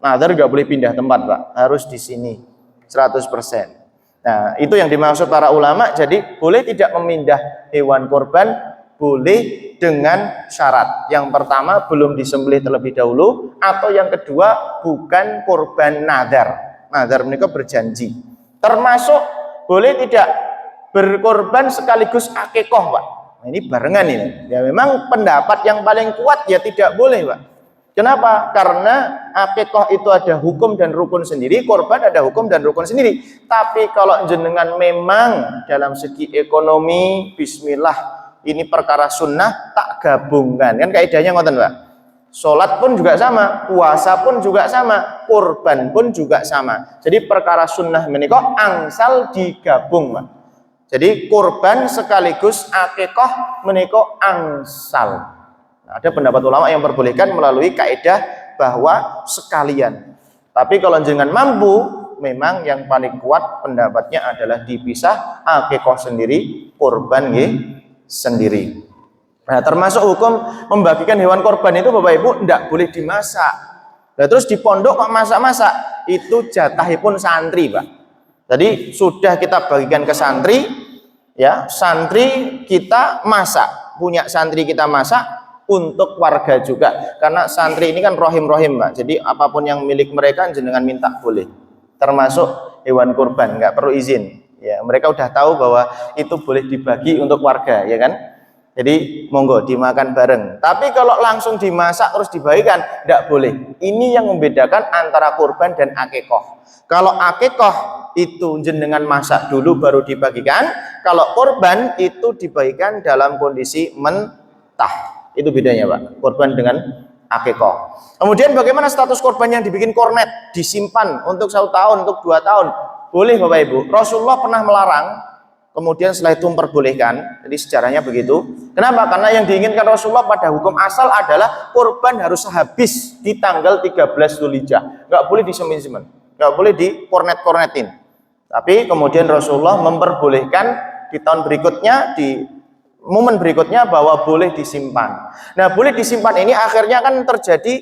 A: Nadar nggak boleh pindah tempat Pak, harus di sini 100%. Nah itu yang dimaksud para ulama. Jadi boleh tidak memindah hewan kurban, boleh dengan syarat. Yang pertama belum disembelih terlebih dahulu, atau yang kedua bukan kurban nadar. Nadar mereka berjanji. Termasuk boleh tidak berkorban sekaligus akikoh Pak. Nah, ini barengan ini. Ya memang pendapat yang paling kuat ya tidak boleh Pak. Kenapa? Karena akikoh itu ada hukum dan rukun sendiri, korban ada hukum dan rukun sendiri. Tapi kalau jenengan memang dalam segi ekonomi, bismillah, ini perkara sunnah, tak gabungkan. Kan kaidahnya ngoten Pak. Sholat pun juga sama, puasa pun juga sama, kurban pun juga sama. Jadi perkara sunnah menika angsal digabung Pak. Jadi kurban sekaligus akikah menika angsal. Nah, ada pendapat ulama yang memperbolehkan melalui kaidah bahwa sekalian. Tapi kalau jangan mampu, memang yang paling kuat pendapatnya adalah dipisah, akikah sendiri, kurban sendiri. Nah, termasuk hukum membagikan hewan korban itu Bapak Ibu tidak boleh dimasak. Nah, terus di pondok kok masak-masak? Itu jatahipun santri Pak. Jadi sudah kita bagikan ke santri, ya santri kita masak, punya santri kita masak untuk warga juga. Karena santri ini kan rohim-rohim Pak. Jadi apapun yang milik mereka jenengan minta boleh. Termasuk hewan korban nggak perlu izin. Ya mereka udah tahu bahwa itu boleh dibagi untuk warga, ya kan? Jadi monggo dimakan bareng. Tapi kalau langsung dimasak terus dibagikan tidak boleh. Ini yang membedakan antara kurban dan akikoh. Kalau akikoh itu jenengan masak dulu baru dibagikan. Kalau kurban itu dibagikan dalam kondisi mentah. Itu bedanya Pak. Kurban dengan akikoh. Kemudian bagaimana status kurban yang dibikin kornet, disimpan untuk 1 tahun, untuk 2 tahun? Boleh Bapak Ibu. Rasulullah pernah melarang. Kemudian setelah itu memperbolehkan. Jadi sejarahnya begitu. Kenapa? Karena yang diinginkan Rasulullah pada hukum asal adalah kurban harus habis di tanggal 13 Dzulhijjah. Nggak boleh disemin-semin, nggak boleh dikornet-kornetin. Tapi kemudian Rasulullah memperbolehkan di tahun berikutnya, di momen berikutnya bahwa boleh disimpan. Nah, boleh disimpan ini akhirnya kan terjadi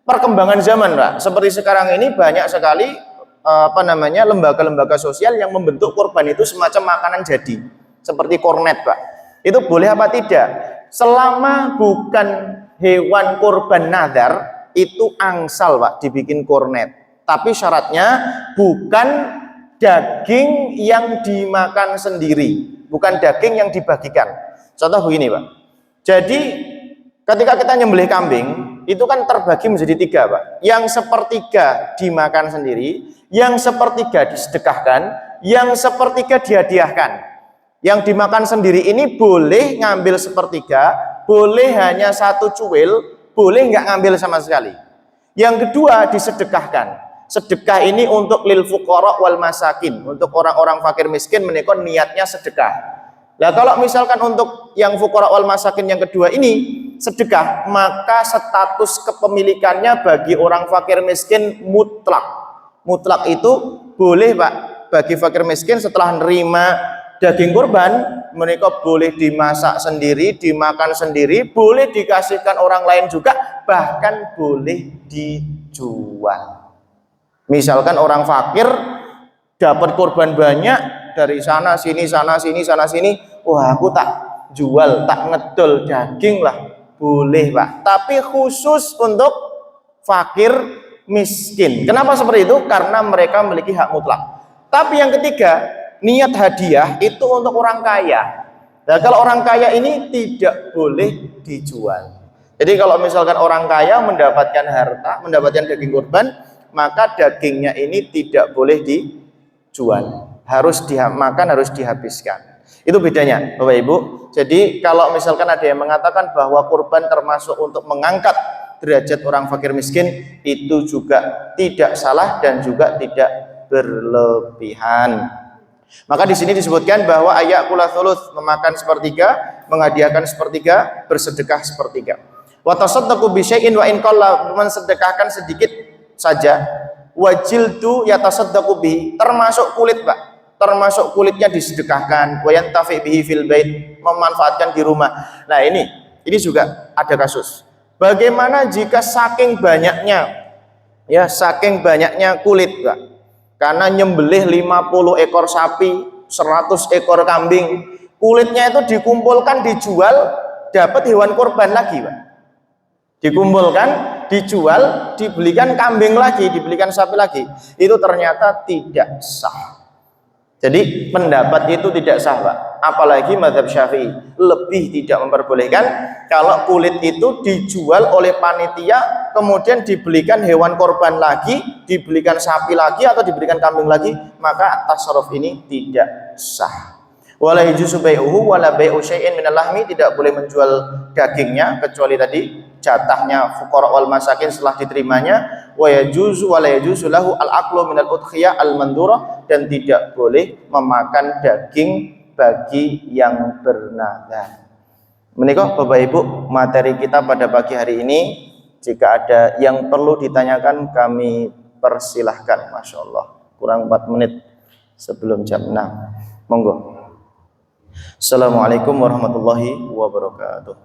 A: perkembangan zaman Pak. Seperti sekarang ini banyak sekali lembaga-lembaga sosial yang membentuk kurban itu semacam makanan jadi seperti kornet Pak. Itu boleh apa tidak? Selama bukan hewan kurban nadar itu angsal Pak dibikin kornet. Tapi syaratnya bukan daging yang dimakan sendiri, bukan daging yang dibagikan. Contoh begini Pak. Jadi ketika kita nyembelih kambing itu kan terbagi menjadi 3 Pak. Yang sepertiga dimakan sendiri, yang sepertiga disedekahkan, yang sepertiga dihadiahkan. Yang dimakan sendiri ini boleh ngambil sepertiga, boleh hanya 1 cuil, boleh nggak ngambil sama sekali. Yang kedua disedekahkan. Sedekah ini untuk lil fuqara wal masakin, untuk orang-orang fakir miskin menika niatnya sedekah. Nah kalau misalkan untuk yang fuqara wal masakin yang kedua ini sedekah, maka status kepemilikannya bagi orang fakir miskin mutlak. Mutlak itu boleh Pak bagi fakir miskin setelah nerima daging kurban, mereka boleh dimasak sendiri, dimakan sendiri, boleh dikasihkan orang lain juga, bahkan boleh dijual. Misalkan orang fakir dapat kurban banyak dari sana sini, sana sini, sana sini, wah aku tak jual, tak ngedol daging lah, boleh Pak. Tapi khusus untuk fakir miskin. Kenapa seperti itu? Karena mereka memiliki hak mutlak. Tapi yang ketiga, niat hadiah itu untuk orang kaya. Nah, kalau orang kaya ini tidak boleh dijual. Jadi kalau misalkan orang kaya mendapatkan harta, mendapatkan daging kurban, maka dagingnya ini tidak boleh dijual. Harus dimakan, harus dihabiskan. Itu bedanya, Bapak Ibu. Jadi kalau misalkan ada yang mengatakan bahwa kurban termasuk untuk mengangkat derajat orang fakir miskin, itu juga tidak salah dan juga tidak berlebihan. Maka di sini disebutkan bahwa ayakula thuluth, memakan sepertiga, menghadiahkan sepertiga, bersedekah sepertiga. Wa tasaddaqu bi syai'in wa in qalla, mensedekahkan sedikit saja. Wajildu yatasaddaqu bihi, termasuk kulit, Pak. Termasuk kulitnya disedekahkan. Wa yantafi bihi fil bait, memanfaatkan di rumah. Nah, ini juga ada kasus. Bagaimana jika saking banyaknya kulit, Pak? Karena nyembelih 50 ekor sapi, 100 ekor kambing, kulitnya itu dikumpulkan, dijual, dapat hewan kurban lagi, Pak. Dikumpulkan, dijual, dibelikan kambing lagi, dibelikan sapi lagi. Itu ternyata tidak sah. Jadi pendapat itu tidak sah, Pak. Apalagi mazhab Syafi'i lebih tidak memperbolehkan kalau kulit itu dijual oleh panitia, kemudian dibelikan hewan korban lagi, dibelikan sapi lagi atau dibelikan kambing lagi, maka tasarruf ini tidak sah. Wala yajuzu bai'uhu wala bai'u syai'in minal lahmi, tidak boleh menjual dagingnya kecuali tadi jatahnya fuqara wal masakin setelah diterimanya. Wa yajuzu wala yajuzu lahu al-aqlu minal udhiyah al-mandurah, dan tidak boleh memakan daging bagi yang bernadar. Menikah Bapak Ibu, materi kita pada pagi hari ini. Jika ada yang perlu ditanyakan, kami persilahkan. Masya Allah, kurang 4 menit sebelum jam 6. Monggo. Assalamualaikum warahmatullahi wabarakatuh.